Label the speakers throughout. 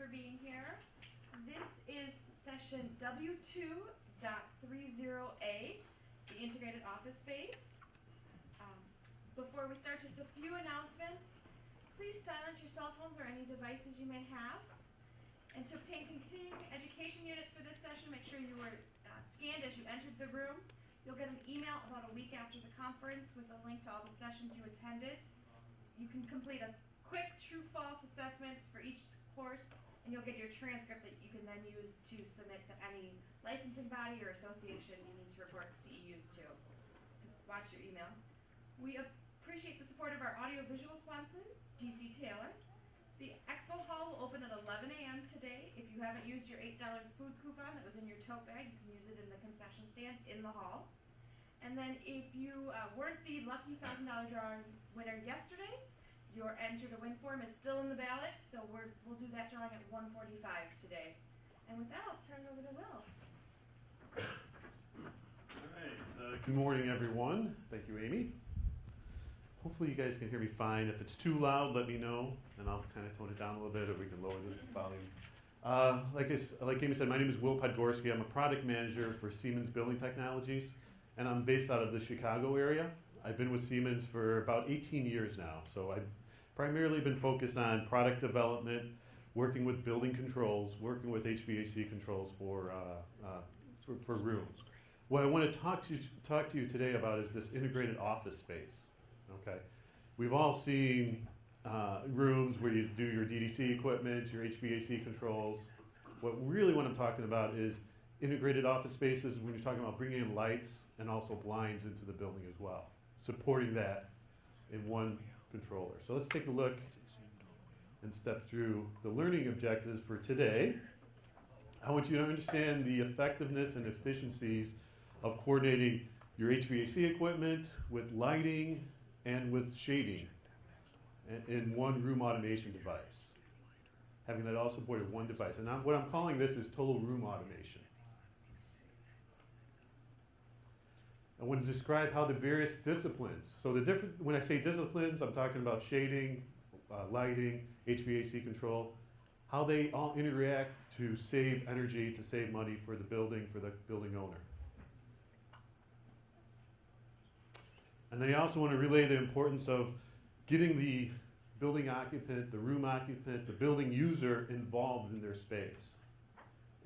Speaker 1: for being here. This is session W2.30A, the integrated office space. Before we start, just a few announcements. Please silence your cell phones or any devices you may have. And to obtain continuing education units for this session, make sure you were scanned as you entered the room. You'll get an email about a week after the conference with a link to all the sessions you attended. You can complete a quick true-false assessment for each course, and you'll get your transcript that you can then use to submit to any licensing body or association you need to report CEUs to. So watch your email. We appreciate the support of our audiovisual sponsor, DC Taylor. The expo hall will open at 11 a.m. today. If you haven't used your $8 food coupon that was in your tote bag, you can use it in the concession stands in the hall. And then if you weren't the lucky $1,000 drawing winner yesterday, your enter to win form is still in the ballot, so we'll do that drawing at 1:45 today. And with that, I'll turn it over to Will.
Speaker 2: All right, good morning everyone. Thank you, Amy. Hopefully you guys can hear me fine. If it's too loud, let me know, and I'll kind of tone it down a little bit, or we can lower the volume. Like Amy said, my name is Will Podgorski. I'm a product manager for Siemens Building Technologies, and I'm based out of the Chicago area. I've been with Siemens for about 18 years now, so I've primarily been focused on product development, working with building controls, working with HVAC controls for rooms. What I want to talk to you today about is this integrated office space. Okay, we've all seen rooms where you do your DDC equipment, your HVAC controls. What I'm talking about is integrated office spaces when you're talking about bringing in lights and also blinds into the building as well, supporting that in one controller. So let's take a look and step through the learning objectives for today. I want you to understand the effectiveness and efficiencies of coordinating your HVAC equipment with lighting and with shading in one room automation device. Having that all supported in one device. And what I'm calling this is total room automation. I want to describe how the various disciplines, so when I say disciplines, I'm talking about shading, lighting, HVAC control, how they all interact to save energy, to save money for the building owner. And they also want to relay the importance of getting the building occupant, the room occupant, the building user involved in their space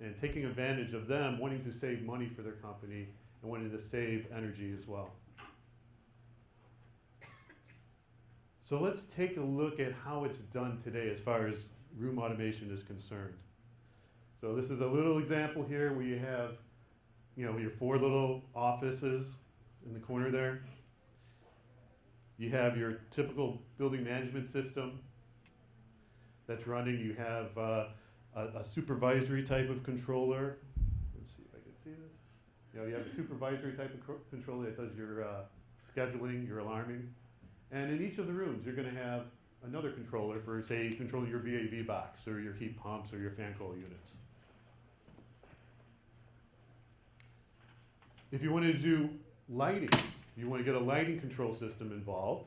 Speaker 2: and taking advantage of them wanting to save money for their company and wanting to save energy as well. So let's take a look at how it's done today as far as room automation is concerned. So this is a little example here where you have, your 4 little offices in the corner there. You have your typical building management system that's running. You have a supervisory type of controller. Let's see if I can see this. You have a supervisory type of controller that does your scheduling, your alarming. And in each of the rooms, you're going to have another controller for, say, controlling your VAV box or your heat pumps or your fan coil units. If you wanted to do lighting, you want to get a lighting control system involved,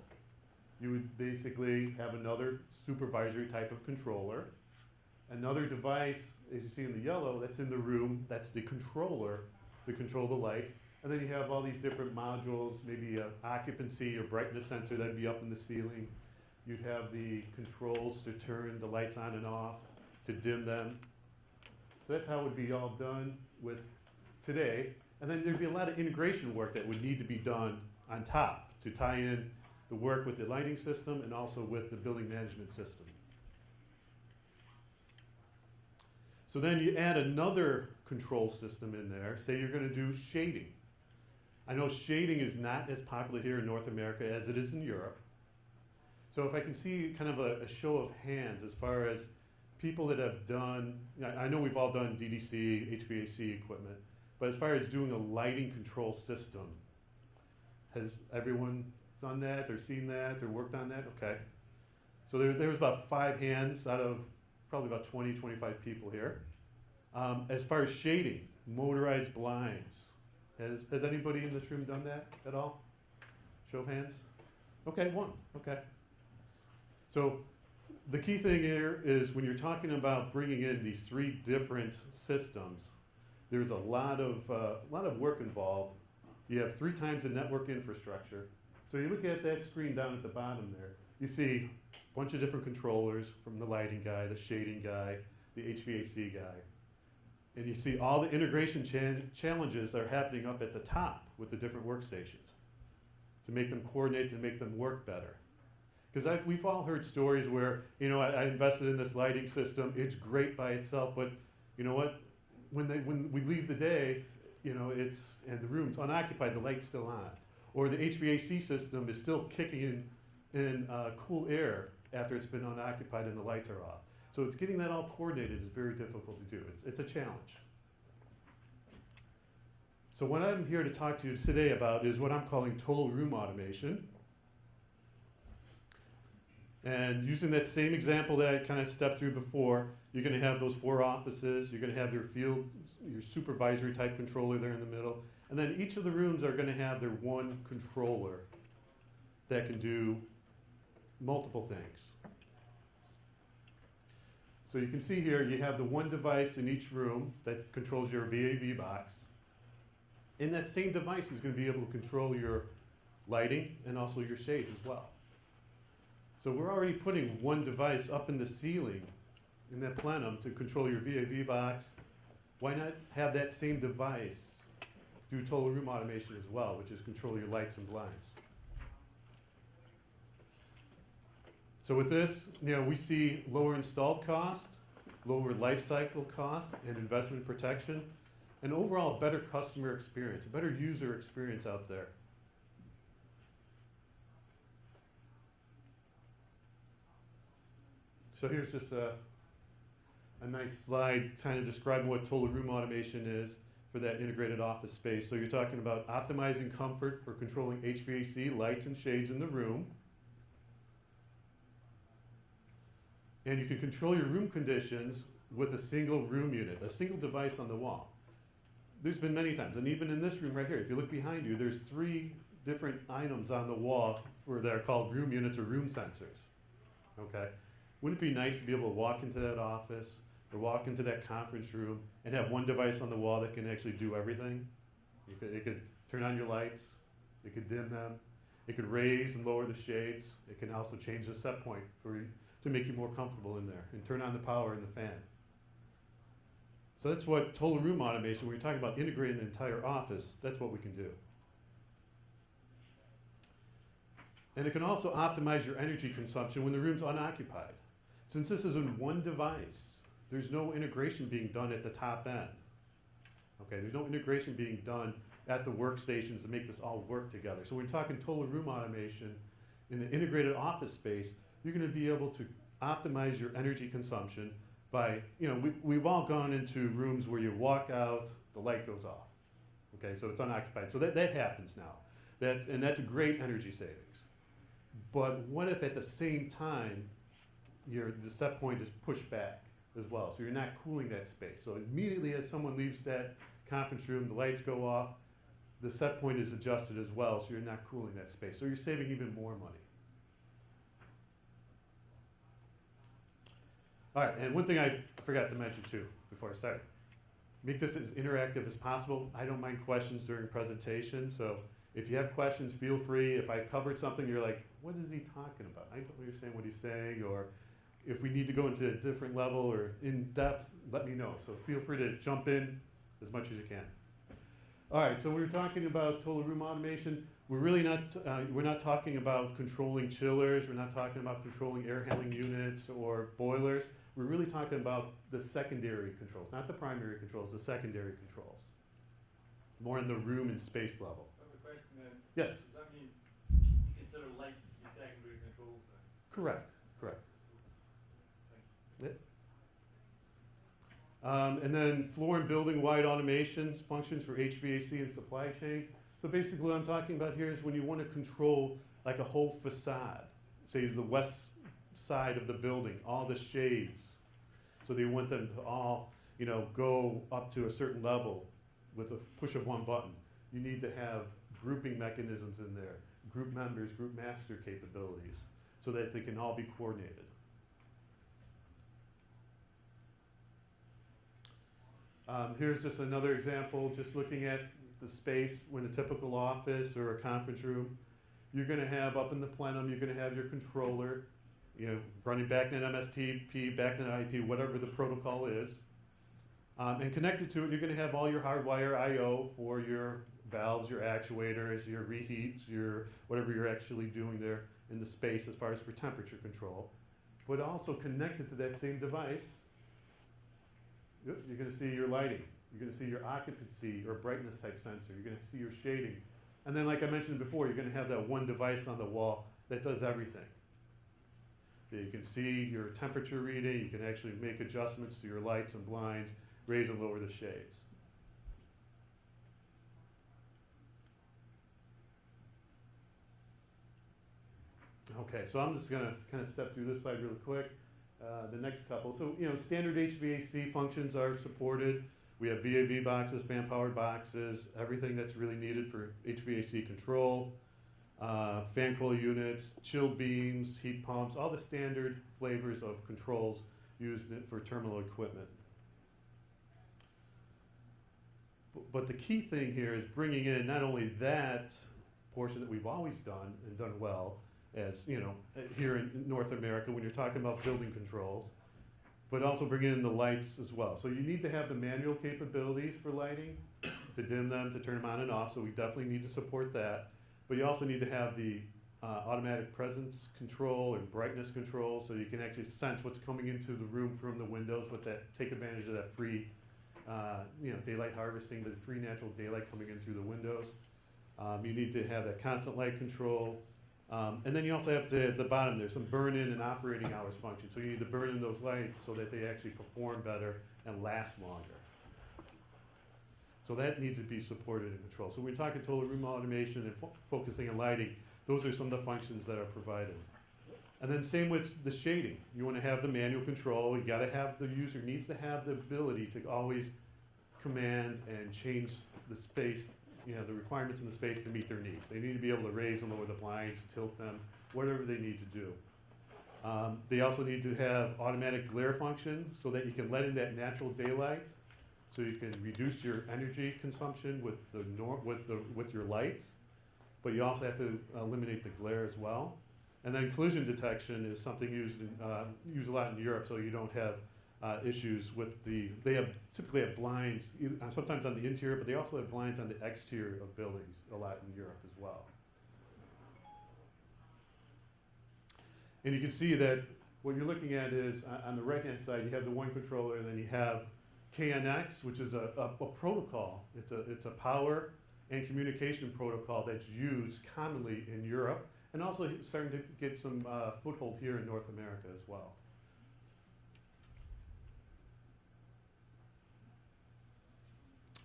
Speaker 2: you would basically have another supervisory type of controller. Another device, as you see in the yellow, that's in the room, that's the controller to control the light. And then you have all these different modules, maybe an occupancy or brightness sensor that'd be up in the ceiling. You'd have the controls to turn the lights on and off, to dim them. So that's how it would be all done with today. And then there'd be a lot of integration work that would need to be done on top to tie in the work with the lighting system and also with the building management system. So then you add another control system in there. Say you're going to do shading. I know shading is not as popular here in North America as it is in Europe. So if I can see kind of a show of hands as far as people that have done, I know we've all done DDC, HVAC equipment, but as far as doing a lighting control system, has everyone done that or seen that or worked on that? Okay. So there was about 5 hands out of probably about 20, 25 people here. As far as shading, motorized blinds, has anybody in this room done that at all? Show of hands? Okay, 1, okay. So the key thing here is when you're talking about bringing in these 3 different systems, there's a lot of work involved. You have 3 times the network infrastructure. So you look at that screen down at the bottom there, you see a bunch of different controllers from the lighting guy, the shading guy, the HVAC guy. And you see all the integration challenges that are happening up at the top with the different workstations to make them coordinate, to make them work better. Because we've all heard stories where, you know, I invested in this lighting system, it's great by itself, but you know what? When we leave the day, you know, and the room's unoccupied, the light's still on. Or the HVAC system is still kicking in cool air after it's been unoccupied and the lights are off. So it's getting that all coordinated is very difficult to do. It's a challenge. So what I'm here to talk to you today about is what I'm calling total room automation. And using that same example that I kind of stepped through before, you're going to have those 4 offices, you're going to have your field, your supervisory type controller there in the middle, and then each of the rooms are going to have their one controller that can do multiple things. So you can see here, you have the one device in each room that controls your VAV box. And that same device is going to be able to control your lighting and also your shades as well. So we're already putting one device up in the ceiling in that plenum to control your VAV box. Why not have that same device do total room automation as well, which is control your lights and blinds? So with this, you know, we see lower installed cost, lower life cycle cost, and investment protection, and overall a better customer experience, a better user experience out there. So here's just a nice slide kind of describing what total room automation is for that integrated office space. So you're talking about optimizing comfort for controlling HVAC, lights and shades in the room. And you can control your room conditions with a single room unit, a single device on the wall. There's been many times, and even in this room right here, if you look behind you, there's 3 different items on the wall that are called room units or room sensors. Okay? Wouldn't it be nice to be able to walk into that office or walk into that conference room and have one device on the wall that can actually do everything? It could turn on your lights, it could dim them, it could raise and lower the shades, it can also change the set point to make you more comfortable in there, and turn on the power and the fan. So that's what total room automation, when you're talking about integrating the entire office, that's what we can do. And it can also optimize your energy consumption when the room's unoccupied. Since this is in one device, there's no integration being done at the top end. Okay, there's no integration being done at the workstations to make this all work together. So when we're talking total room automation in the integrated office space, you're going to be able to optimize your energy consumption by, you know, we've all gone into rooms where you walk out, the light goes off. Okay, so it's unoccupied. So that happens now. And that's a great energy savings. But what if at the same time, the set point is pushed back as well? So you're not cooling that space. So immediately as someone leaves that conference room, the lights go off, the set point is adjusted as well, so you're not cooling that space. So you're saving even more money. All right, and one thing I forgot to mention too before I start. Make this as interactive as possible. I don't mind questions during presentation, so if you have questions, feel free. If I covered something, you're like, what is he talking about? I don't understand what he's saying, or if we need to go into a different level or in depth, let me know. So feel free to jump in as much as you can. All right, so we were talking about total room automation. We're really not, we're not talking about controlling chillers. We're not talking about controlling air handling units or boilers. We're really talking about the secondary controls, not the primary controls, the secondary controls. More in the room and space level.
Speaker 3: I have a question then.
Speaker 2: Yes?
Speaker 3: Does that mean you consider lights to be secondary controls then?
Speaker 2: Correct, correct.
Speaker 3: Thank you.
Speaker 2: And then floor and building wide automations, functions for HVAC and supply chain. So basically what I'm talking about here is when you want to control like a whole facade, say the west side of the building, all the shades. So they want them to all, you know, go up to a certain level with a push of one button. You need to have grouping mechanisms in there, group members, group master capabilities, so that they can all be coordinated. Here's just another example, just looking at the space when a typical office or a conference room. You're going to have up in the plenum, you're going to have your controller, running BACnet MSTP, BACnet IP, whatever the protocol is. And connected to it, you're going to have all your hardwire I/O for your valves, your actuators, your reheats, your whatever you're actually doing there in the space as far as for temperature control. But also connected to that same device, you're going to see your lighting. You're going to see your occupancy or brightness type sensor. You're going to see your shading. And then, like I mentioned before, you're going to have that one device on the wall that does everything. You can see your temperature reading. You can actually make adjustments to your lights and blinds, raise and lower the shades. Okay, so I'm just going to kind of step through this slide really quick. The next couple. So, standard HVAC functions are supported. We have VAV boxes, fan-powered boxes, everything that's really needed for HVAC control, fan coil units, chilled beams, heat pumps, all the standard flavors of controls used for terminal equipment. But the key thing here is bringing in not only that portion that we've always done and done well, as here in North America when you're talking about building controls, but also bringing in the lights as well. So you need to have the manual capabilities for lighting, to dim them, to turn them on and off, so we definitely need to support that. But you also need to have the automatic presence control and brightness control, so you can actually sense what's coming into the room from the windows with that, take advantage of that free daylight harvesting, the free natural daylight coming in through the windows. You need to have that constant light control. And then you also have at the bottom there's some burn-in and operating hours function. So you need to burn in those lights so that they actually perform better and last longer. So that needs to be supported and controlled. So we're talking total room automation and focusing on lighting. Those are some of the functions that are provided. And then same with the shading. You want to have the manual control. You got to have, the user needs to have the ability to always command and change the space, the requirements in the space to meet their needs. They need to be able to raise and lower the blinds, tilt them, whatever they need to do. They also need to have automatic glare function so that you can let in that natural daylight, so you can reduce your energy consumption with your lights, but you also have to eliminate the glare as well. And then collision detection is something used a lot in Europe, so you don't have issues with they typically have blinds, sometimes on the interior, but they also have blinds on the exterior of buildings a lot in Europe as well. And you can see that what you're looking at is, on the right-hand side, you have the one controller, and then you have KNX, which is a protocol. It's a power and communication protocol that's used commonly in Europe, and also starting to get some foothold here in North America as well.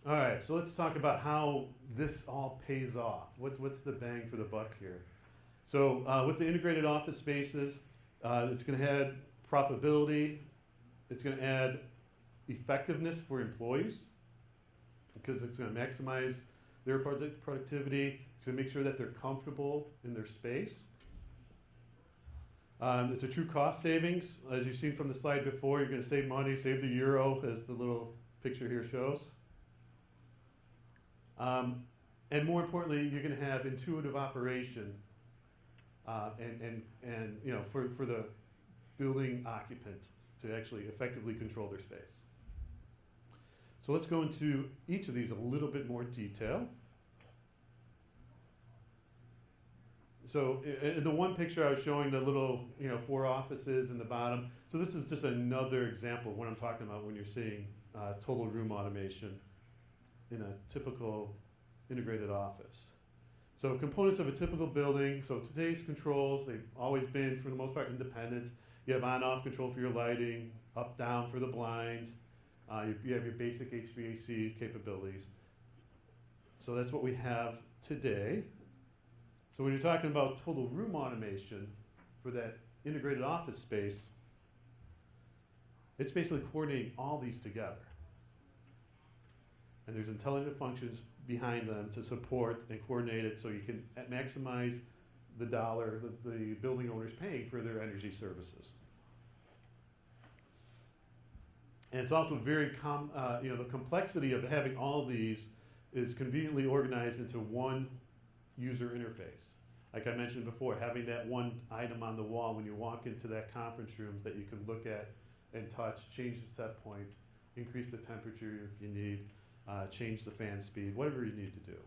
Speaker 2: All right, so let's talk about how this all pays off. What's the bang for the buck here? So with the integrated office spaces, it's going to add profitability. It's going to add effectiveness for employees because it's going to maximize their productivity. It's going to make sure that they're comfortable in their space. It's a true cost savings. As you've seen from the slide before, you're going to save money, save the euro, as the little picture here shows. And more importantly, you're going to have intuitive operation and for the building occupant to actually effectively control their space. So let's go into each of these a little bit more detail. So in the one picture I was showing the little 4 offices in the bottom. So this is just another example of what I'm talking about when you're seeing total room automation in a typical integrated office. So components of a typical building. So today's controls, they've always been, for the most part, independent. You have on-off control for your lighting, up-down for the blinds. You have your basic HVAC capabilities. So that's what we have today. So when you're talking about total room automation for that integrated office space, it's basically coordinating all these together. And there's intelligent functions behind them to support and coordinate it so you can maximize the dollar that the building owner's paying for their energy services. And it's also the complexity of having all these is conveniently organized into one user interface. Like I mentioned before, having that one item on the wall when you walk into that conference room that you can look at and touch, change the set point, increase the temperature if you need, change the fan speed, whatever you need to do.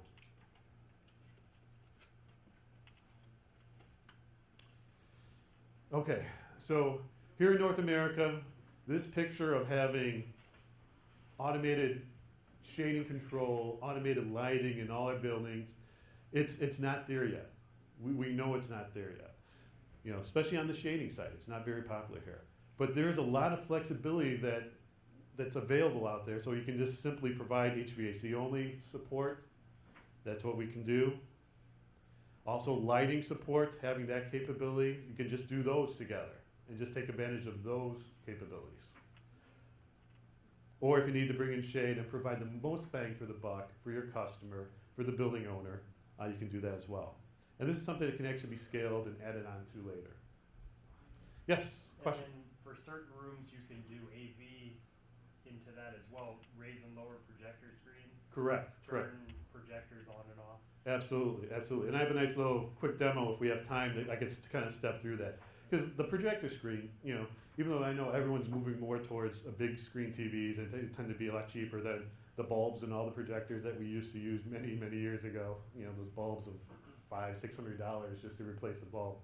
Speaker 2: Okay, so here in North America, this picture of having automated shading control, automated lighting in all our buildings, it's not there yet. We know it's not there yet. You know, especially on the shading side, it's not very popular here. But there's a lot of flexibility that's available out there, so you can just simply provide HVAC only support. That's what we can do. Also lighting support, having that capability, you can just do those together and just take advantage of those capabilities. Or if you need to bring in shade and provide the most bang for the buck for your customer, for the building owner, you can do that as well. And this is something that can actually be scaled and added on to later. Yes, question?
Speaker 4: And for certain rooms, you can do AV into that as well, raise and lower projector screens.
Speaker 2: Correct, correct.
Speaker 4: Turn projectors on and off.
Speaker 2: Absolutely, absolutely. And I have a nice little quick demo if we have time that I can kind of step through that. Because the projector screen, you know, even though I know everyone's moving more towards a big screen TVs and they tend to be a lot cheaper than the bulbs and all the projectors that we used to use many, many years ago. You know, those bulbs of $500-600 just to replace the bulb.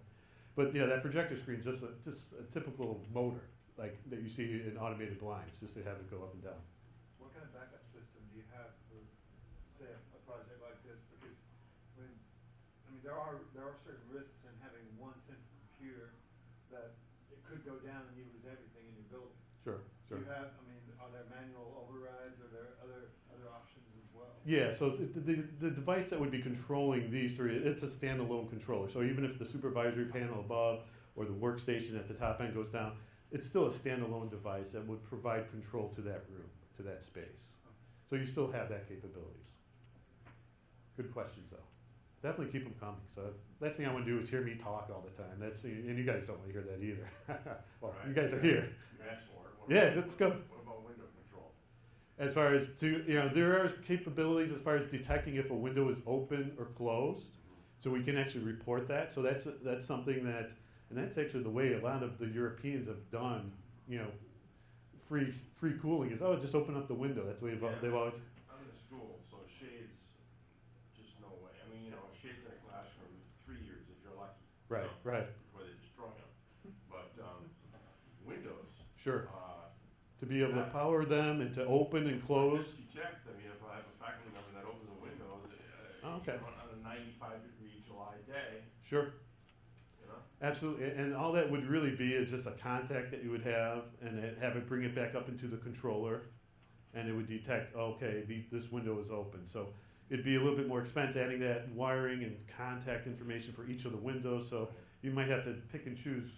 Speaker 2: But yeah, that projector screen is just a typical motor like that you see in automated blinds, just to have it go up and down.
Speaker 5: What kind of backup system do you have for, say, a project like this? Because there are certain risks in having one central computer that it could go down and you lose everything in your building.
Speaker 2: Sure, sure.
Speaker 5: Do you have, are there manual overrides? Are there other options as well?
Speaker 2: Yeah, so the device that would be controlling these three, it's a standalone controller. So even if the supervisory panel above or the workstation at the top end goes down, it's still a standalone device that would provide control to that room, to that space. So you still have that capabilities. Good questions though. Definitely keep them coming. So last thing I want to do is hear me talk all the time. And you guys don't want to hear that either. Well, right. You guys are here.
Speaker 6: You asked for it.
Speaker 2: Yeah, let's go.
Speaker 6: What about window control?
Speaker 2: As far as there are capabilities as far as detecting if a window is open or closed, so we can actually report that. So that's something that, and that's actually the way a lot of the Europeans have done. You know, free cooling is just open up the window. That's the way they've always.
Speaker 6: I'm in a school, so shades, just no way. I mean, shades in a classroom, 3 years if you're lucky.
Speaker 2: Right, right.
Speaker 6: Before they destroy them. But windows.
Speaker 2: Sure. To be able to power them and to open and close.
Speaker 6: Just detect. I mean, if I have a faculty member that opens a window,
Speaker 2: okay.
Speaker 6: On a 95-degree July day.
Speaker 2: Sure.
Speaker 6: You know?
Speaker 2: Absolutely, and all that would really be is just a contact that you would have, and have it bring it back up into the controller, and it would detect, okay, this window is open. So it'd be a little bit more expensive adding that wiring and contact information for each of the windows. So you might have to pick and choose,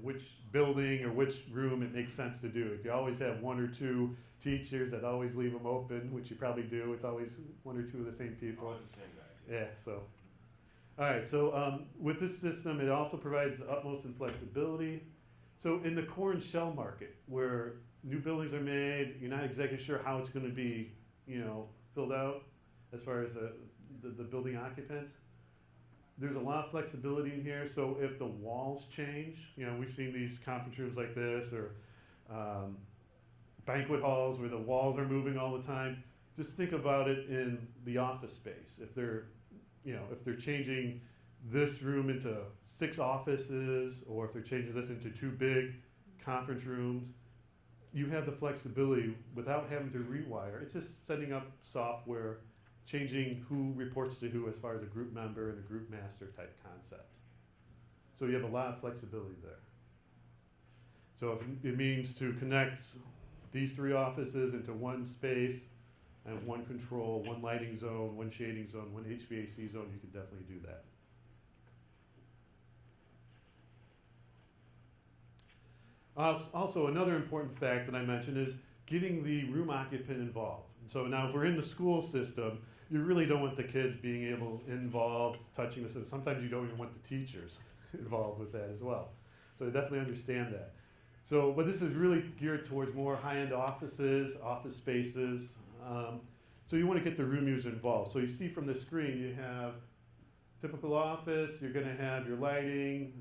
Speaker 2: which building or which room it makes sense to do. If you always have one or two teachers that always leave them open, which you probably do, it's always one or two of the same people.
Speaker 6: Always the same guy.
Speaker 2: Yeah, so. All right, so with this system, it also provides the utmost in flexibility. So in the core and shell market, where new buildings are made, you're not exactly sure how it's going to be, filled out as far as the building occupants. There's a lot of flexibility in here. So if the walls change, we've seen these conference rooms like this, or banquet halls where the walls are moving all the time. Just think about it in the office space. If they're changing this room into 6 offices, or if they're changing this into 2 big conference rooms, you have the flexibility without having to rewire. It's just setting up software, changing who reports to who as far as a group member and a group master type concept. So you have a lot of flexibility there. So if it means to connect these 3 offices into one space, and one control, one lighting zone, one shading zone, one HVAC zone, you can definitely do that. Also, another important fact that I mentioned is getting the room occupant involved. So now if we're in the school system, you really don't want the kids being involved, touching the system. Sometimes you don't even want the teachers involved with that as well. So I definitely understand that. So, but this is really geared towards more high-end offices, office spaces. So you want to get the room user involved. So you see from the screen, you have typical office, you're gonna have your lighting,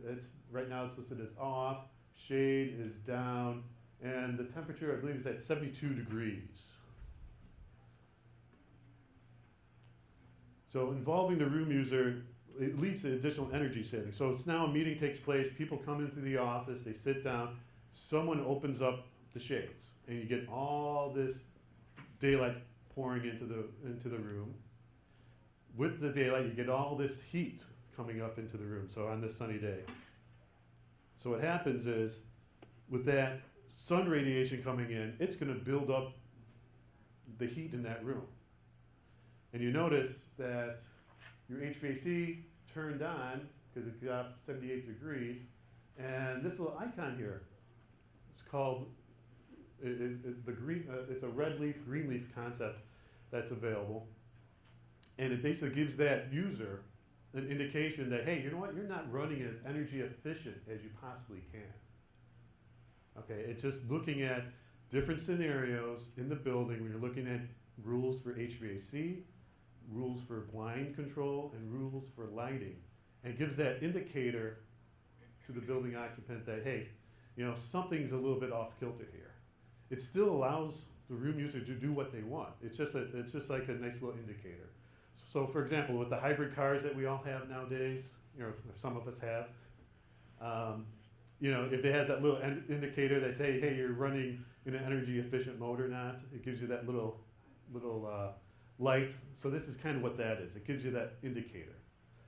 Speaker 2: right now it's listed as off, shade is down, and the temperature, I believe, is at 72 degrees. So involving the room user, it leads to additional energy savings. So it's now a meeting takes place, people come into the office, they sit down, someone opens up the shades, and you get all this daylight pouring into the room. With the daylight, you get all this heat coming up into the room, so on this sunny day. So what happens is, with that sun radiation coming in, it's gonna build up the heat in that room. And you notice that your HVAC turned on, because it got up to 78 degrees, and this little icon here, it's called, the green, it's a red leaf, green leaf concept that's available. And it basically gives that user an indication that, hey, you know what, you're not running as energy efficient as you possibly can. Okay, it's just looking at different scenarios in the building when you're looking at rules for HVAC, rules for blind control, and rules for lighting. And it gives that indicator to the building occupant that, hey, you know, something's a little bit off kilter here. It still allows the room user to do what they want. It's just like a nice little indicator. So for example, with the hybrid cars that we all have nowadays, you know, some of us have, you know, if it has that little indicator that say, hey, you're running in an energy efficient mode or not, it gives you that little light. So this is kind of what that is. It gives you that indicator.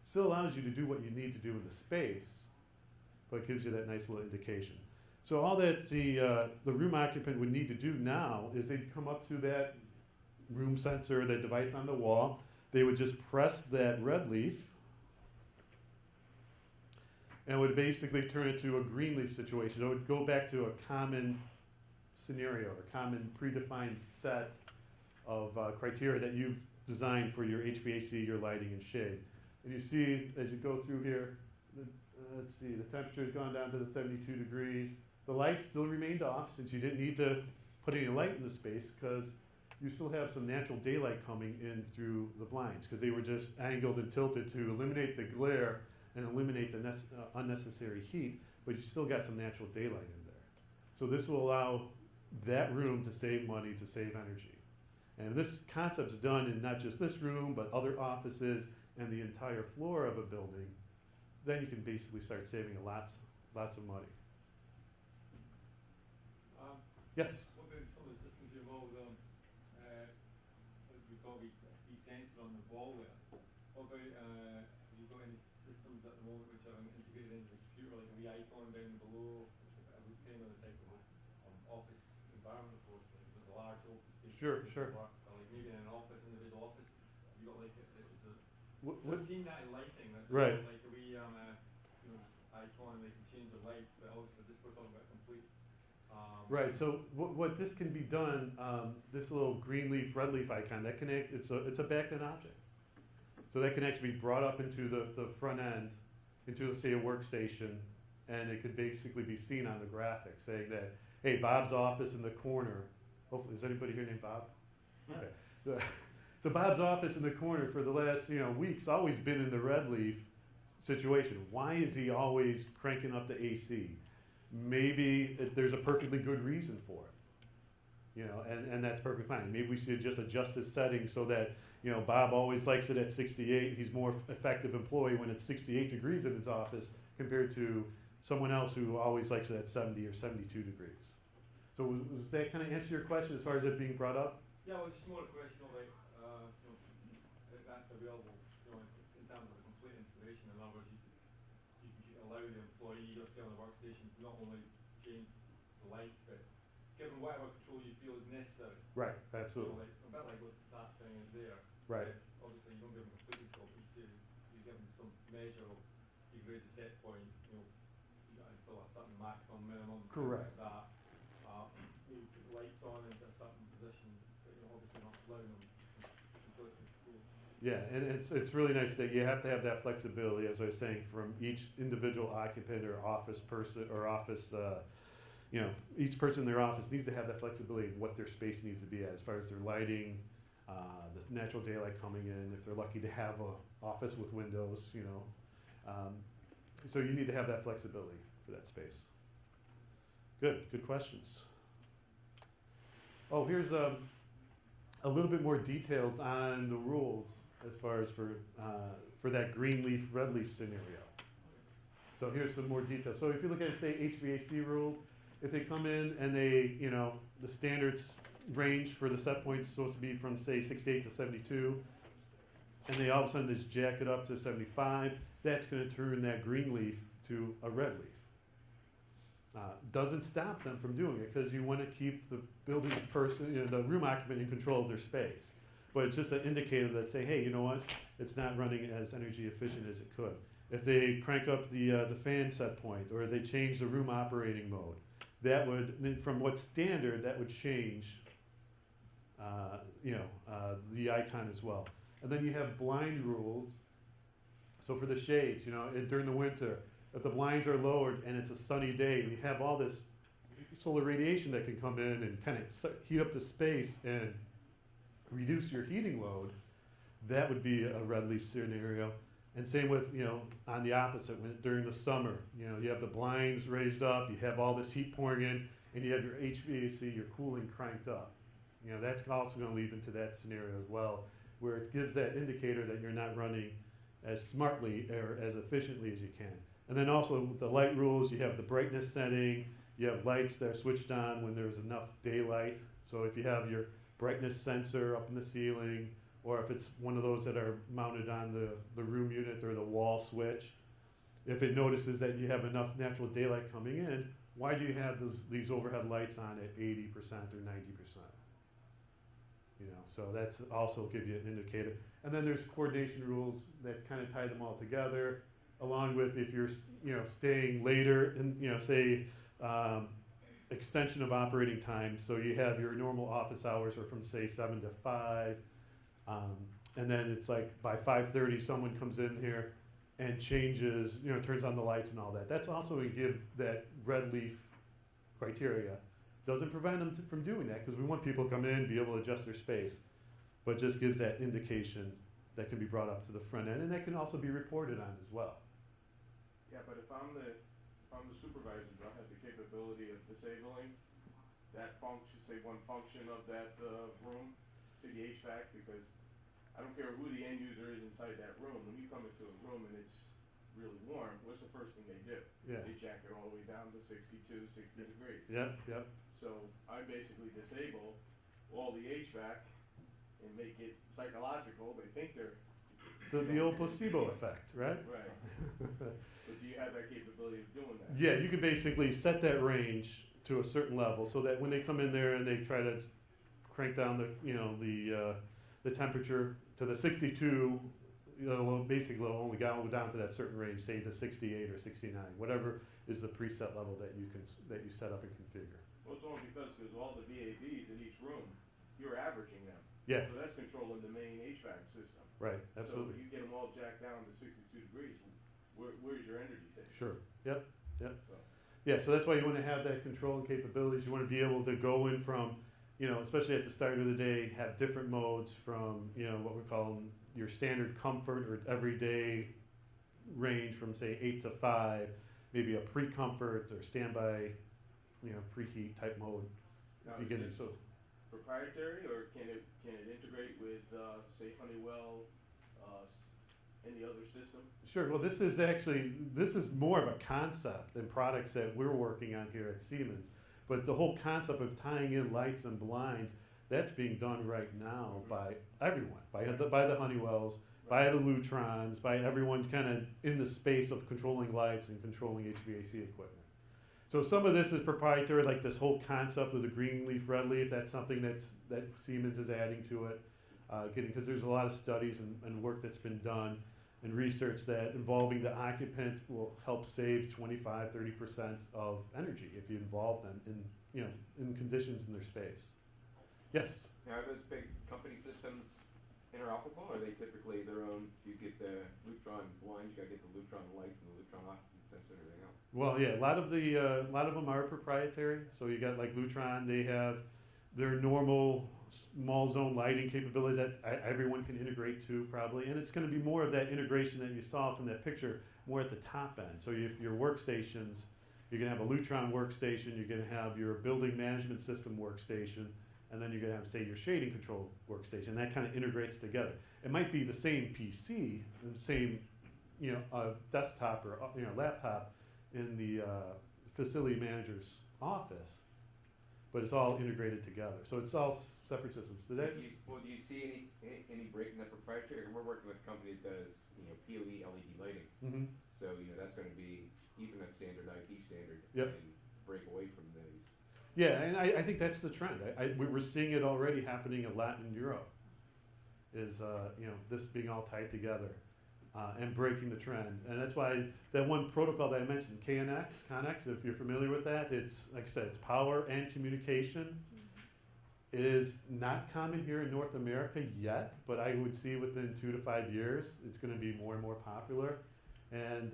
Speaker 2: Still allows you to do what you need to do in the space, but it gives you that nice little indication. So all that the room occupant would need to do now is they'd come up to that room sensor, that device on the wall. They would just press that red leaf, and it would basically turn it to a green leaf situation. It would go back to a common scenario, a common predefined set of criteria that you've designed for your HVAC, your lighting, and shade. And you see, as you go through here, let's see, the temperature's gone down to the 72 degrees. The lights still remained off since you didn't need to put any light in the space, because you still have some natural daylight coming in through the blinds, because they were just angled and tilted to eliminate the glare and eliminate the unnecessary heat, but you still got some natural daylight in there. So this will allow that room to save money, to save energy. And this concept's done in not just this room, but other offices and the entire floor of a building. Then you can basically start saving lots of money. Yes?
Speaker 3: What about some of the systems you're involved on? What we call the sensor on the wall there. What about, have you got any systems at the moment which are integrated into the computer, like a wee icon down below, depending on the type of office environment, of course, like if there's a large open space.
Speaker 2: Sure.
Speaker 3: Or like maybe in an office, individual office, have you got like,
Speaker 2: What?
Speaker 3: I've seen that in lighting, that's
Speaker 2: Right.
Speaker 3: like a wee, you know, icon, they can change the lights, but obviously this we're talking about complete.
Speaker 2: Right, so what this can be done, this little green leaf, red leaf icon, that connect, it's a back-end object. So that can actually be brought up into the front end, into, let's say, a workstation, and it could basically be seen on the graphic, saying that, hey, Bob's office in the corner, hopefully, is anybody here named Bob?
Speaker 4: Yeah.
Speaker 2: Okay. So Bob's office in the corner for the last, weeks always been in the red leaf situation. Why is he always cranking up the AC? Maybe there's a perfectly good reason for it, and that's perfectly fine. Maybe we should just adjust his settings so that, Bob always likes it at 68. He's more effective employee when it's 68 degrees in his office compared to someone else who always likes it at 70 or 72 degrees. So was that kind of answer your question as far as it being brought up?
Speaker 3: Yeah, well, it's just more a question of like, if that's available, in terms of complete information. In other words, you can allow the employee or say on the workstation to not only change the lights, but give them whatever control you feel is necessary.
Speaker 2: Right, absolutely.
Speaker 3: Like, a bit like what that thing is there.
Speaker 2: Right.
Speaker 3: So obviously, you don't give them complete control, but you give them some measure of, you can raise the set point, you got until a certain maximum, minimum.
Speaker 2: Correct.
Speaker 3: Like that. You put the lights on into a certain position, but obviously not allowing them to completely control.
Speaker 2: Yeah, and it's really nice that you have to have that flexibility, as I was saying, from each individual occupant or office person or office, you know, each person in their office needs to have that flexibility of what their space needs to be as far as their lighting, the natural daylight coming in, if they're lucky to have a office with windows, you know. So you need to have that flexibility for that space. Good questions. Oh, here's a little bit more details on the rules as far as for that green leaf, red leaf scenario. So here's some more details. So if you look at, say, HVAC rule, if they come in and they, you know, the standards range for the set point is supposed to be from, say, 68 to 72, and they all of a sudden just jack it up to 75, that's going to turn that green leaf to a red leaf. Doesn't stop them from doing it, because you want to keep the building person, you know, the room occupant in control of their space. But it's just an indicator that say, hey, you know what, it's not running as energy efficient as it could. If they crank up the fan set point, or they change the room operating mode, that would, then from what standard, that would change the icon as well. And then you have blind rules. So for the shades, you know, during the winter, if the blinds are lowered and it's a sunny day, and you have all this solar radiation that can come in and kind of heat up the space and reduce your heating load, that would be a red leaf scenario. And same with, you know, on the opposite, when during the summer, you know, you have the blinds raised up, you have all this heat pouring in, and you have your HVAC, your cooling cranked up. You know, that's also going to lead into that scenario as well, where it gives that indicator that you're not running as smartly or as efficiently as you can. And then also with the light rules, you have the brightness setting, you have lights that are switched on when there's enough daylight. So if you have your brightness sensor up in the ceiling, or if it's one of those that are mounted on the room unit or the wall switch, if it notices that you have enough natural daylight coming in, why do you have these overhead lights on at 80% or 90%? You know, so that's also give you an indicator. And then there's coordination rules that kind of tie them all together, along with if you're, you know, staying later and, you know, say extension of operating time. So you have your normal office hours are from, say, 7 to 5. And then it's like by 5:30 someone comes in here and changes, you know, turns on the lights and all that. That's also to give that red leaf criteria. Doesn't prevent them from doing that, because we want people to come in, be able to adjust their space, but just gives that indication that can be brought up to the front end, and that can also be reported on as well.
Speaker 6: Yeah, but if I'm the supervisor, do I have the capability of disabling that function, say one function of that room, say the HVAC, because I don't care who the end user is inside that room. When you come into a room and it's really warm, what's the first thing they do?
Speaker 2: Yeah.
Speaker 6: They jack it all the way down to 62, 60 degrees.
Speaker 2: Yep.
Speaker 6: So I basically disable all the HVAC and make it psychological. They think they're
Speaker 2: The old placebo effect, right?
Speaker 6: right. But do you have that capability of doing that?
Speaker 2: Yeah, you can basically set that range to a certain level, so that when they come in there and they try to crank down the temperature to the 62, you know, basically they'll only go down to that certain range, say the 68 or 69, whatever is the preset level that you set up and configure.
Speaker 6: Well, it's only because all the VAVs in each room, you're averaging them.
Speaker 2: Yeah,
Speaker 6: So that's controlling the main HVAC system.
Speaker 2: right,
Speaker 6: So
Speaker 2: absolutely.
Speaker 6: if you get them all jacked down to 62 degrees, where's your energy savings?
Speaker 2: Sure. Yep.
Speaker 6: So,
Speaker 2: Yeah, so that's why you want to have that control and capabilities. You want to be able to go in from, you know, especially at the start of the day, have different modes from, you know, what we're calling your standard comfort or everyday range from, say, 8 to 5, maybe a pre-comfort or standby, you know, preheat type mode.
Speaker 6: now,
Speaker 2: Beginning,
Speaker 6: is this
Speaker 2: so
Speaker 6: proprietary, or can it integrate with, say, Honeywell, any other system?
Speaker 2: sure. Well, this is more of a concept and products that we're working on here at Siemens. But the whole concept of tying in lights and blinds, that's being done right now by everyone, by the Honeywells, by the Lutrons, by everyone kind of in the space of controlling lights and controlling HVAC equipment. So some of this is proprietary, like this whole concept of the green leaf, red leaf. That's something that Siemens is adding to it, because there's a lot of studies and work that's been done and research that involving the occupant will help save 25-30% of energy if you involve them in conditions in their space. Yes.
Speaker 7: Now, are those big company systems interoperable, or are they typically their own? You get the Lutron blinds, you gotta get the Lutron lights and the Lutron occupancy systems and everything else.
Speaker 2: Well, yeah, a lot of them are proprietary. So you got like Lutron, they have their normal small zone lighting capabilities that everyone can integrate to probably, and it's going to be more of that integration that you saw from that picture, more at the top end. So if your workstations, you're going to have a Lutron workstation, you're going to have your building management system workstation, and then you're going to have, say, your shading control workstation. That kind of integrates together. It might be the same PC, the same, desktop or laptop in the facility manager's office, but it's all integrated together. So it's all separate systems.
Speaker 7: Do you see any break in that proprietary? We're working with a company that does, PoE LED lighting.
Speaker 2: Mm-hmm.
Speaker 7: So, that's going to be Ethernet standard, IP standard,
Speaker 2: Yep.
Speaker 7: and break away from these.
Speaker 2: Yeah, and I think that's the trend. We're seeing it already happening a lot in Europe. Is this being all tied together and breaking the trend, and that's why that one protocol that I mentioned, Connex, if you're familiar with that, it's like I said, it's power and communication. It is not common here in North America yet, but I would see within 2 to 5 years it's going to be more and more popular. And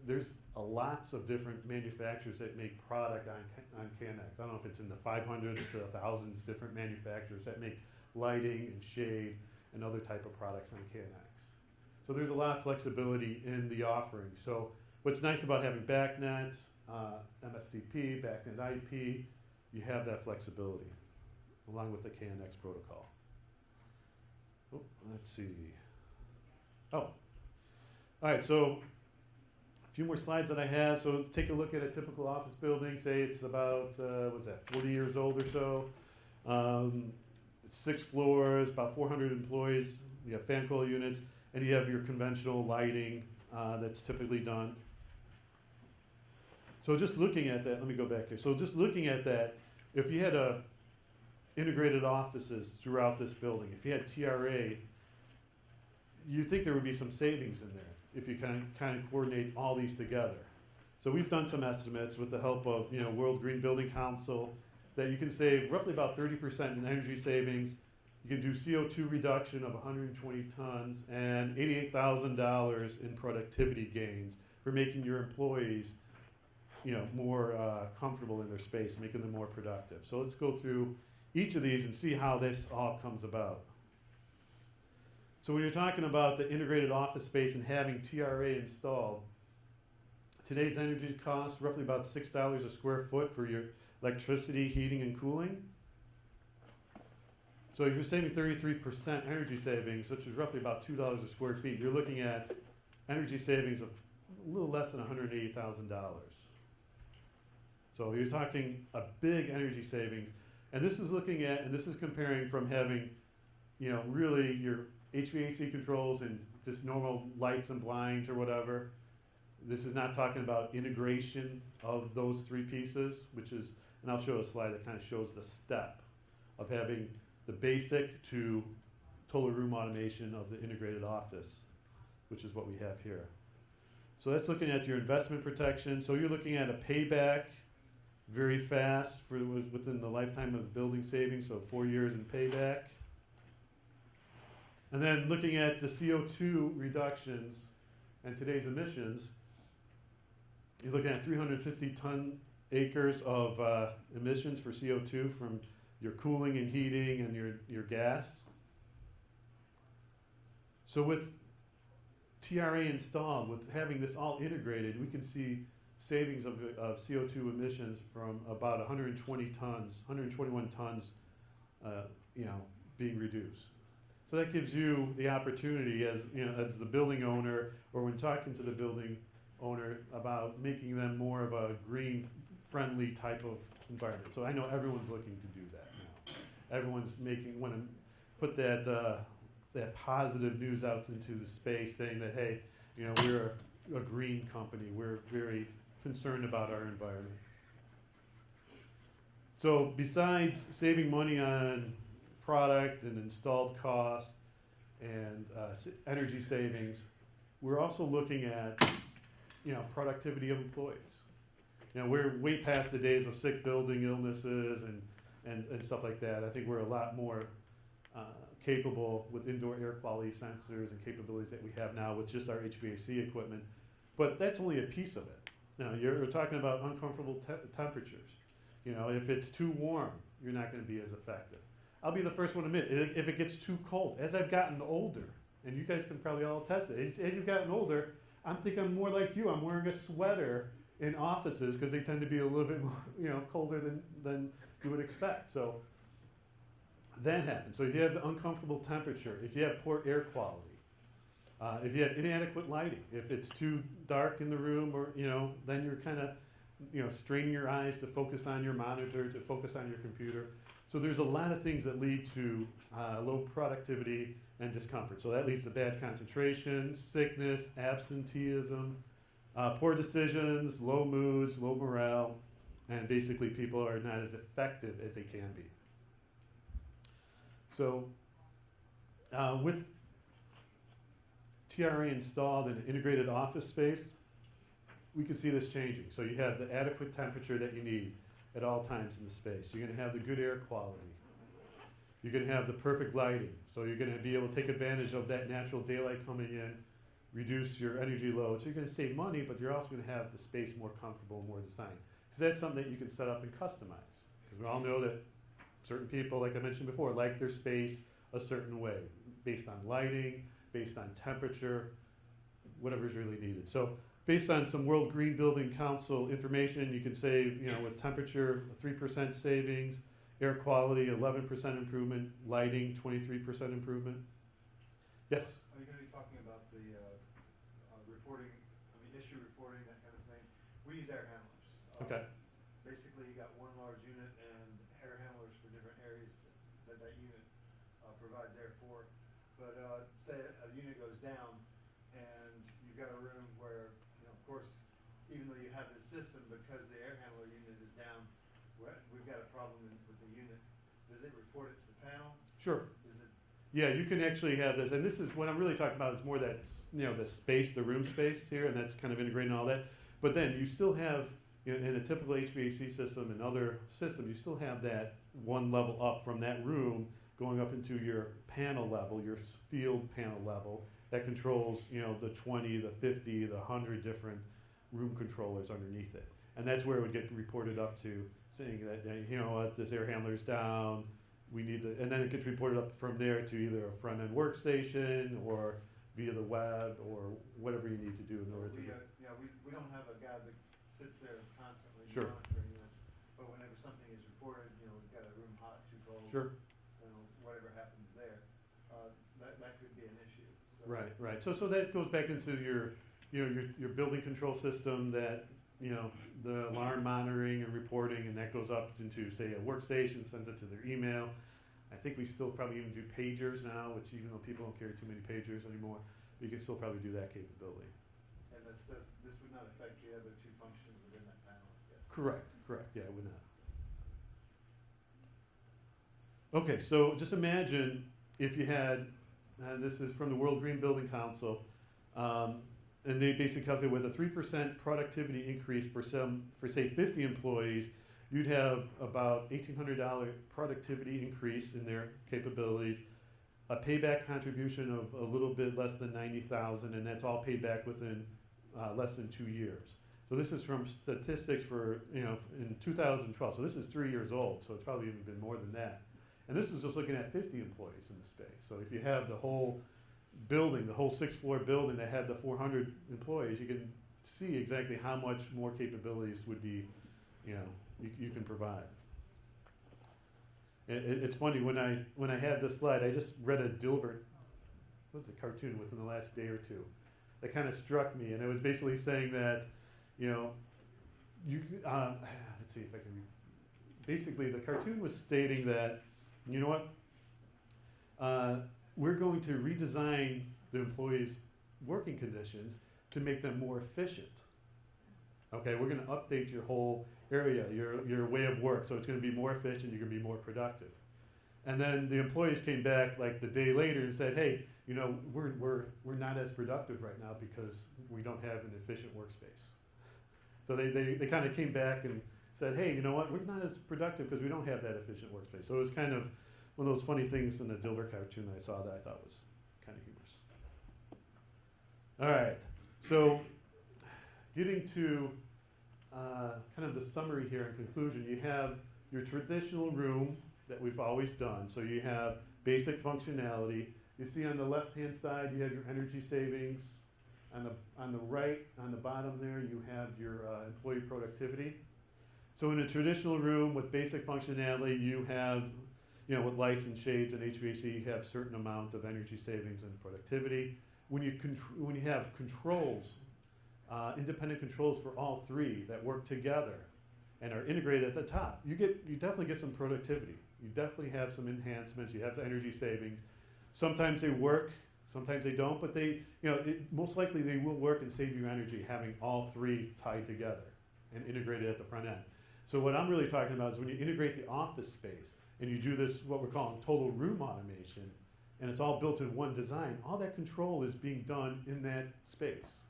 Speaker 2: there's lots of different manufacturers that make product on Connex. I don't know if it's in the 500s to the thousands different manufacturers that make lighting and shade and other type of products on Connex. So there's a lot of flexibility in the offering. So what's nice about having BACnet, MSDP, BACnet IP, you have that flexibility along with the KNX protocol. Oh, let's see. Oh, all right, so a few more slides that I have. So let's take a look at a typical office building. Say it's about, 40 years old or so. It's 6 floors, about 400 employees. You have fan coil units, and you have your conventional lighting that's typically done. So just looking at that, let me go back here. So just looking at that, if you had integrated offices throughout this building, if you had TRA, you'd think there would be some savings in there if you kind of coordinate all these together. So we've done some estimates with the help of World Green Building Council that you can save roughly about 30% in energy savings. You can do CO2 reduction of 120 tons and $88,000 in productivity gains for making your employees more comfortable in their space, making them more productive. So let's go through each of these and see how this all comes about. So when you're talking about the integrated office space and having TRA installed, today's energy costs roughly about $6 a square foot for your electricity, heating, and cooling. So if you're saving 33% energy savings, which is roughly about $2 a square feet, you're looking at energy savings of a little less than $180,000. So you're talking a big energy savings. And this is looking at, and this is comparing from having, really your HVAC controls and just normal lights and blinds or whatever. This is not talking about integration of those 3 pieces, which is, and I'll show a slide that kind of shows the step of having the basic to total room automation of the integrated office, which is what we have here. So that's looking at your investment protection. So you're looking at a payback very fast within the lifetime of building savings, so 4 years in payback. And then looking at the CO2 reductions and today's emissions, you're looking at 350 acres of emissions for CO2 from your cooling and heating and your gas. So with TRA installed, with having this all integrated, we can see savings of CO2 emissions from about 121 tons, being reduced. So that gives you the opportunity as the building owner, or when talking to the building owner about making them more of a green-friendly type of environment. So I know everyone's looking to do that now. Everyone's want to put that positive news out into the space, saying that hey, we're a green company. We're very concerned about our environment. So besides saving money on product and installed cost and energy savings, we're also looking at productivity of employees. We're way past the days of sick building illnesses and stuff like that. I think we're a lot more capable with indoor air quality sensors and capabilities that we have now with just our HVAC equipment. But that's only a piece of it. Now, you're talking about uncomfortable temperatures. You know, if it's too warm, you're not gonna be as effective. I'll be the first one to admit, if it gets too cold, as I've gotten older, and you guys can probably all attest it, as you've gotten older, I'm thinking I'm more like you. I'm wearing a sweater in offices because they tend to be a little bit more, you know, colder than you would expect. So that happens. So if you have the uncomfortable temperature, if you have poor air quality, if you have inadequate lighting, if it's too dark in the room, or you know, then you're kind of, you know, straining your eyes to focus on your monitor, to focus on your computer. So there's a lot of things that lead to low productivity and discomfort. So that leads to bad concentration, sickness, absenteeism, poor decisions, low moods, low morale, and basically people are not as effective as they can be. So with TRA installed in an integrated office space, we can see this changing. So you have the adequate temperature that you need at all times in the space. You're going to have the good air quality. You're going to have the perfect lighting. So you're going to be able to take advantage of that natural daylight coming in, reduce your energy load. So you're going to save money, but you're also going to have the space more comfortable, more designed. Because that's something that you can set up and customize. Because we all know that certain people, like I mentioned before, like their space a certain way, based on lighting, based on temperature, whatever's really needed. So based on some World Green Building Council information, you can save, you know, with temperature, 3% savings, air quality, 11% improvement, lighting, 23% improvement. Yes?
Speaker 5: Are you gonna be talking about the, reporting, issue reporting, that kind of thing? We use air handlers.
Speaker 2: Okay.
Speaker 5: Basically, you got one large unit and air handlers for different areas that unit, provides air for. But, say a unit goes down and you've got a room where, you know, of course, even though you have this system, because the air handler unit is down, we've got a problem with the unit. Does it report it to the panel?
Speaker 2: Sure.
Speaker 5: Is it?
Speaker 2: Yeah, you can actually have this, and this is what I'm really talking about is more that, you know, the space, the room space here, and that's kind of integrating all that. But then you still have, you know, in a typical HVAC system and other systems, you still have that one level up from that room going up into your panel level, your field panel level, that controls, you know, the 20, the 50, the 100 different room controllers underneath it. And that's where it would get reported up to, saying that, you know what, this air handler's down, we need the, and then it gets reported up from there to either a front-end workstation or via the web or whatever you need to do in order to.
Speaker 5: We don't have a guy that sits there constantly
Speaker 2: Sure.
Speaker 5: monitoring this, but whenever something is reported, you know, we've got a room hot, too cold.
Speaker 2: Sure.
Speaker 5: You know, whatever happens there, that could be an issue. So
Speaker 2: Right. So that goes back into your, you know, your building control system, that, you know, the alarm monitoring and reporting, and that goes up into, say, a workstation, sends it to their email. I think we still probably even do pagers now, which even though people don't carry too many pagers anymore, you can still probably do that capability.
Speaker 5: And this would not affect the other two functions within that panel, I guess.
Speaker 2: Correct, yeah, it would not. Okay, so just imagine if you had, and this is from the World Green Building Council, and they basically calculate with a 3% productivity increase for say 50 employees, you'd have about $1,800 productivity increase in their capabilities, a payback contribution of a little bit less than $90,000, and that's all paid back within less than 2 years. So this is from statistics for, you know, in 2012. So this is 3 years old, so it's probably even been more than that. And this is just looking at 50 employees in the space. So if you have the whole building, the whole 6th-floor building that had the 400 employees, you can see exactly how much more capabilities would be, you know, you can provide. It's funny, when I have this slide, I just read a Dilbert, what's a cartoon within the last day or two, that kind of struck me, and it was basically saying that, you know, let's see if I can, basically the cartoon was stating that, you know what, we're going to redesign the employees' working conditions to make them more efficient. Okay, we're going to update your whole area, your way of work, so it's going to be more efficient, you're going to be more productive. And then the employees came back like the day later and said, hey, you know, we're not as productive right now because we don't have an efficient workspace. So they kind of came back and said, hey, you know what, we're not as productive because we don't have that efficient workspace. So it was kind of one of those funny things in the Dilbert cartoon that I saw that I thought was kind of humorous. All right, so getting to kind of the summary here in conclusion. You have your traditional room that we've always done. So you have basic functionality. You see on the left-hand side, you have your energy savings. On the right, on the bottom there, you have your employee productivity. So in a traditional room with basic functionality, you have, with lights and shades and HVAC, you have a certain amount of energy savings and productivity. When you have controls, independent controls for all three that work together and are integrated at the top, you definitely get some productivity. You definitely have some enhancements. You have energy savings. Sometimes they work, sometimes they don't, but most likely they will work and save you energy having all three tied together and integrated at the front end. So what I'm really talking about is when you integrate the office space and you do this, what we're calling total room automation, and it's all built in one design, all that control is being done in that space.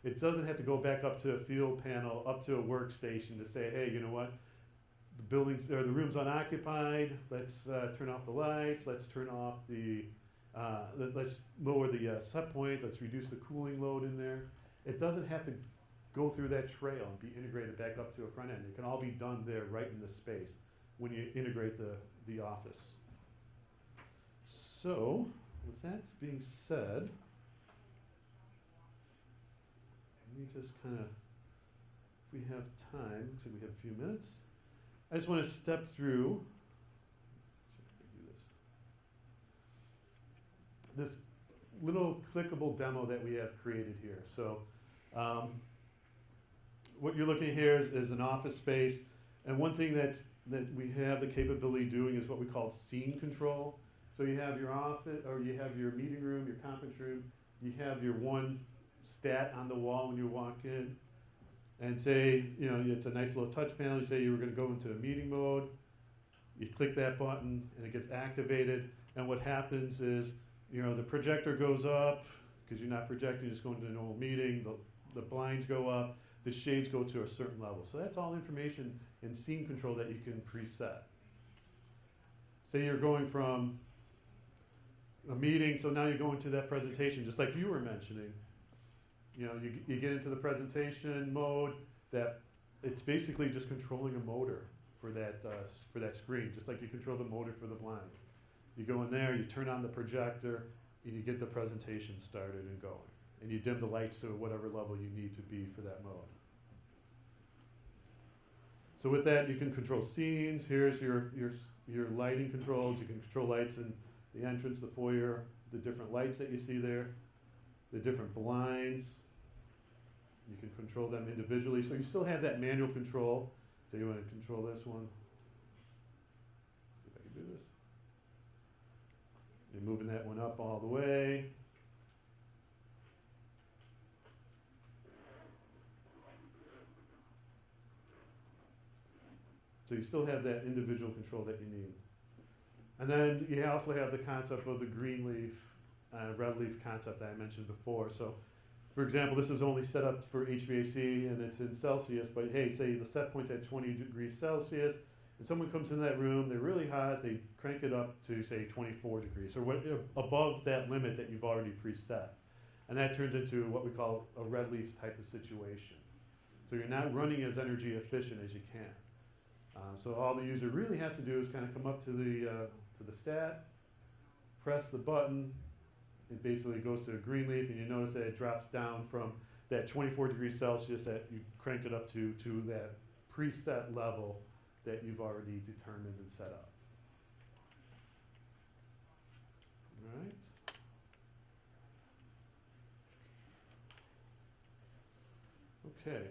Speaker 2: It doesn't have to go back up to a field panel, up to a workstation to say, hey, you know what? The room's unoccupied. Let's turn off the lights. Let's turn off let's lower the set point. Let's reduce the cooling load in there. It doesn't have to go through that trail and be integrated back up to a front end. It can all be done there right in the space when you integrate the office. So, with that being said, let me just kind of, if we have time, looks like we have a few minutes. I just want to step through this little clickable demo that we have created here. So what you're looking at here is an office space, and one thing that we have the capability of doing is what we call scene control. So you have your office, or you have your meeting room, your conference room, you have your one stat on the wall when you walk in, and say, it's a nice little touch panel. You say you were going to go into a meeting mode. You click that button, and it gets activated. And what happens is, the projector goes up because you're not projecting, you're just going to a normal meeting. The blinds go up. The shades go to a certain level. So that's all information in scene control that you can preset. Say you're going from a meeting, so now you're going to that presentation, just like you were mentioning. You get into the presentation mode that it's basically just controlling a motor for that screen, just like you control the motor for the blinds. You go in there, you turn on the projector, and you get the presentation started and going. And you dim the lights to whatever level you need to be for that mode. So with that, you can control scenes. Here's your lighting controls. You can control lights in the entrance, the foyer, the different lights that you see there, the different blinds. You can control them individually. So you still have that manual control. So you want to control this one. See if I can do this. You're moving that one up all the way. So you still have that individual control that you need. And then you also have the concept of the green leaf, red leaf concept that I mentioned before. So for example, this is only set up for HVAC and it's in Celsius, but hey, say the set point's at 20 degrees Celsius, and someone comes in that room, they're really hot, they crank it up to say 24 degrees, or above that limit that you've already preset. And that turns into what we call a red leaf type of situation. So you're not running as energy efficient as you can. So all the user really has to do is kind of come up to the stat, press the button, it basically goes to a green leaf, and you notice that it drops down from that 24 degrees Celsius that you cranked it up to that preset level that you've already determined and set up. All right. Okay.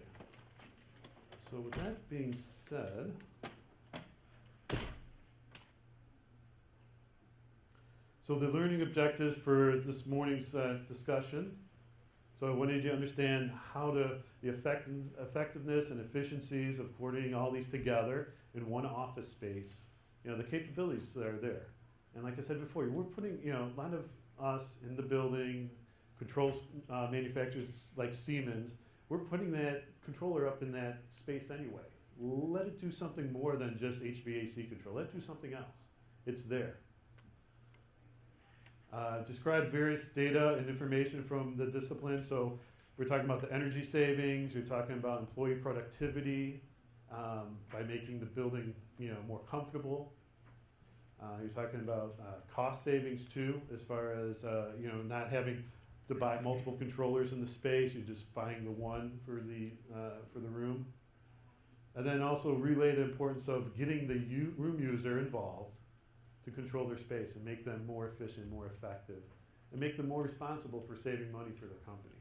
Speaker 2: So with that being said, so the learning objectives for this morning's discussion. So I wanted you to understand how the effectiveness and efficiencies of coordinating all these together in one office space, the capabilities that are there. And like I said before, we're putting, a lot of us in the building, controls manufacturers like Siemens, we're putting that controller up in that space anyway. Let it do something more than just HVAC control. Let it do something else. It's there. Describe various data and information from the discipline. So We're talking about the energy savings, you're talking about employee productivity, by making the building, more comfortable. You're talking about cost savings too, as far as, not having to buy multiple controllers in the space, you're just buying the one for the room. And then also relay the importance of getting the room user involved to control their space and make them more efficient, more effective, and make them more responsible for saving money for the company.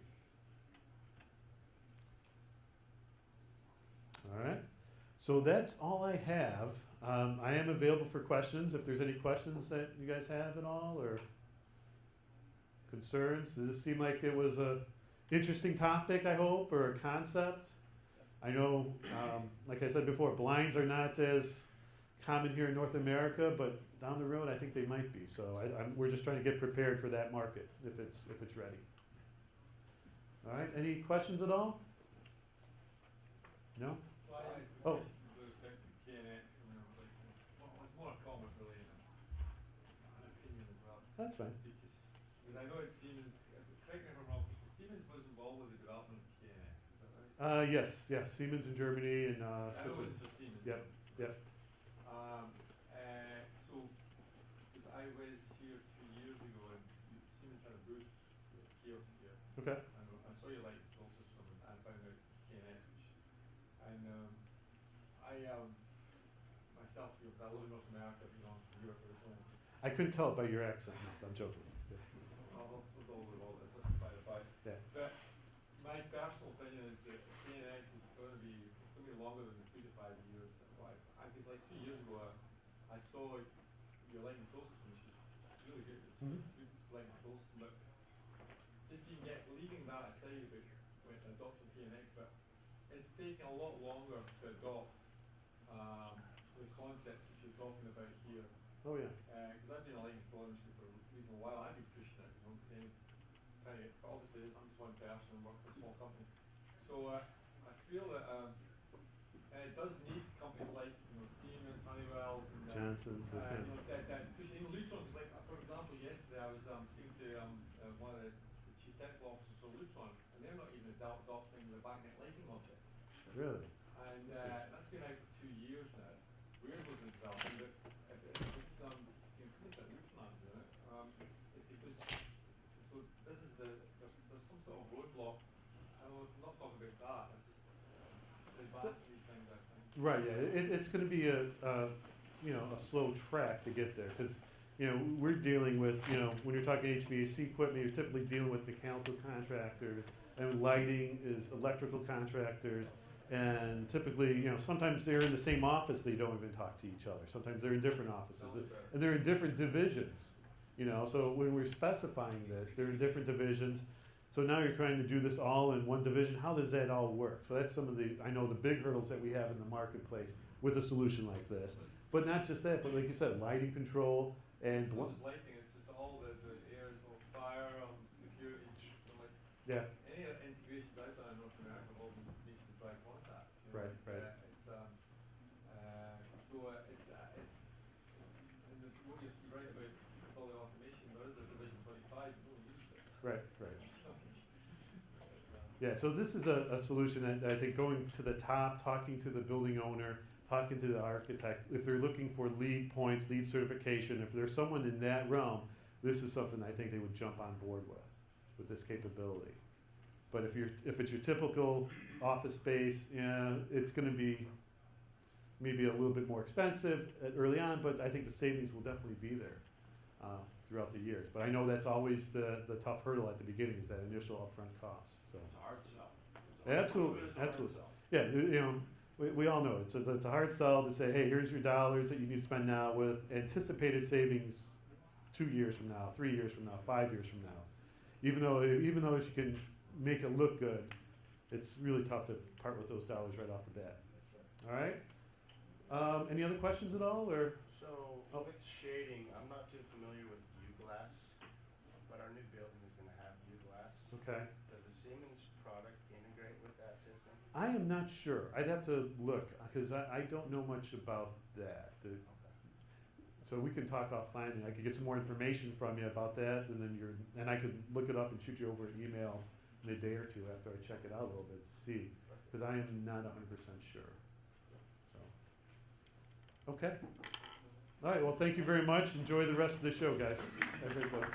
Speaker 2: All right, so that's all I have. I am available for questions if there's any questions that you guys have at all, or concerns. Does this seem like it was a interesting topic, I hope, or a concept? I know, like I said before, blinds are not as common here in North America, but down the road, I think they might be. So we're just trying to get prepared for that market if it's ready. All right, any questions at all? No?
Speaker 3: Well, I had
Speaker 2: Oh.
Speaker 3: questions with respect to KNX, it's more a comment really, and an opinion as well.
Speaker 2: That's fine.
Speaker 3: Because I know it's Siemens, correct me if I'm wrong, Siemens was involved with the development of KNX, is that right?
Speaker 2: Yes, Siemens in Germany and
Speaker 3: I know it
Speaker 2: Switzerland.
Speaker 3: wasn't just Siemens.
Speaker 2: Yep, yep.
Speaker 3: So, because I was here 2 years ago and Siemens had a booth with kiosk here.
Speaker 2: Okay.
Speaker 3: And I saw your light control system and I found out KNX, myself, because I live in North America, from Europe or something.
Speaker 2: I couldn't tell it by your accent. No, I'm joking. Yeah.
Speaker 3: With all this, that's by the by.
Speaker 2: Yeah.
Speaker 3: But my personal opinion is that KNX is going to be longer than 2 to 5 years. Because like 2 years ago, I saw your light control system, which is really good. It's a good light control system, but just leaving that aside about when adopting KNX, but it's taken a lot longer to adopt the concepts that you're talking about here.
Speaker 2: Oh yeah.
Speaker 3: Because I've been in the light control industry for a reasonable while. I've been pushing it, trying to get, but obviously I'm just one person and work for a small company. So I feel that it does need companies like Siemens, Honeywell, and
Speaker 2: Johnson's. Okay.
Speaker 3: because Lutron is like, for example, yesterday I was speaking to one of the chief technical officers for Lutron, and they're not even adopting the backnet lighting logic.
Speaker 2: Really?
Speaker 3: And that's been out for 2 years now. We're looking at developing, but if it's companies like Lutron aren't doing it, it's because so this is there's some sort of roadblock. I don't know, it's not talking about that. It's just the batteries things, I think.
Speaker 2: Right. Yeah. It's going to be a slow track to get there because we're dealing with when you're talking HVAC equipment, you're typically dealing with mechanical contractors, and lighting is electrical contractors. And typically, sometimes they're in the same office, they don't even talk to each other. Sometimes they're in different offices, and they're in different divisions. So when we're specifying this, they're in different divisions. So now you're trying to do this all in one division. How does that all work? So that's some of the big hurdles that we have in the marketplace with a solution like this. But not just that, but like you said, lighting control and
Speaker 3: It's not just lighting, it's just all the areas of fire, security,
Speaker 2: yeah.
Speaker 3: any of the integrations I've done in North America have all been based on dry contact.
Speaker 2: Right.
Speaker 3: And the one you're right about all the automation, there is a division 25, you don't use it.
Speaker 2: Right. Yeah, so this is a solution that I think going to the top, talking to the building owner, talking to the architect, if they're looking for lead points, lead certification, if there's someone in that realm, this is something I think they would jump on board with this capability. But if it's your typical office space, it's going to be maybe a little bit more expensive early on, but I think the savings will definitely be there throughout the years. But I know that's always the tough hurdle at the beginning is that initial upfront cost. So.
Speaker 8: It's a hard sell.
Speaker 2: Absolutely. Yeah, we all know it's a hard sell to say, hey, here's your dollars that you need to spend now with anticipated savings 2 years from now, 3 years from now, 5 years from now. Even though if you can make it look good, it's really tough to part with those dollars right off the bat. All right. Any other questions at all, or?
Speaker 6: So with shading, I'm not too familiar with U-glass, but our new building is going to have U-glass.
Speaker 2: Okay.
Speaker 6: Does the Siemens product integrate with that system?
Speaker 2: I am not sure. I'd have to look because I don't know much about that. So we can talk offline, and I could get some more information from you about that, and then I could look it up and shoot you over an email in a day or two after I check it out a little bit to see, because I am not 100% sure. So, okay. All right, well, thank you very much. Enjoy the rest of the show, guys. Have a great day.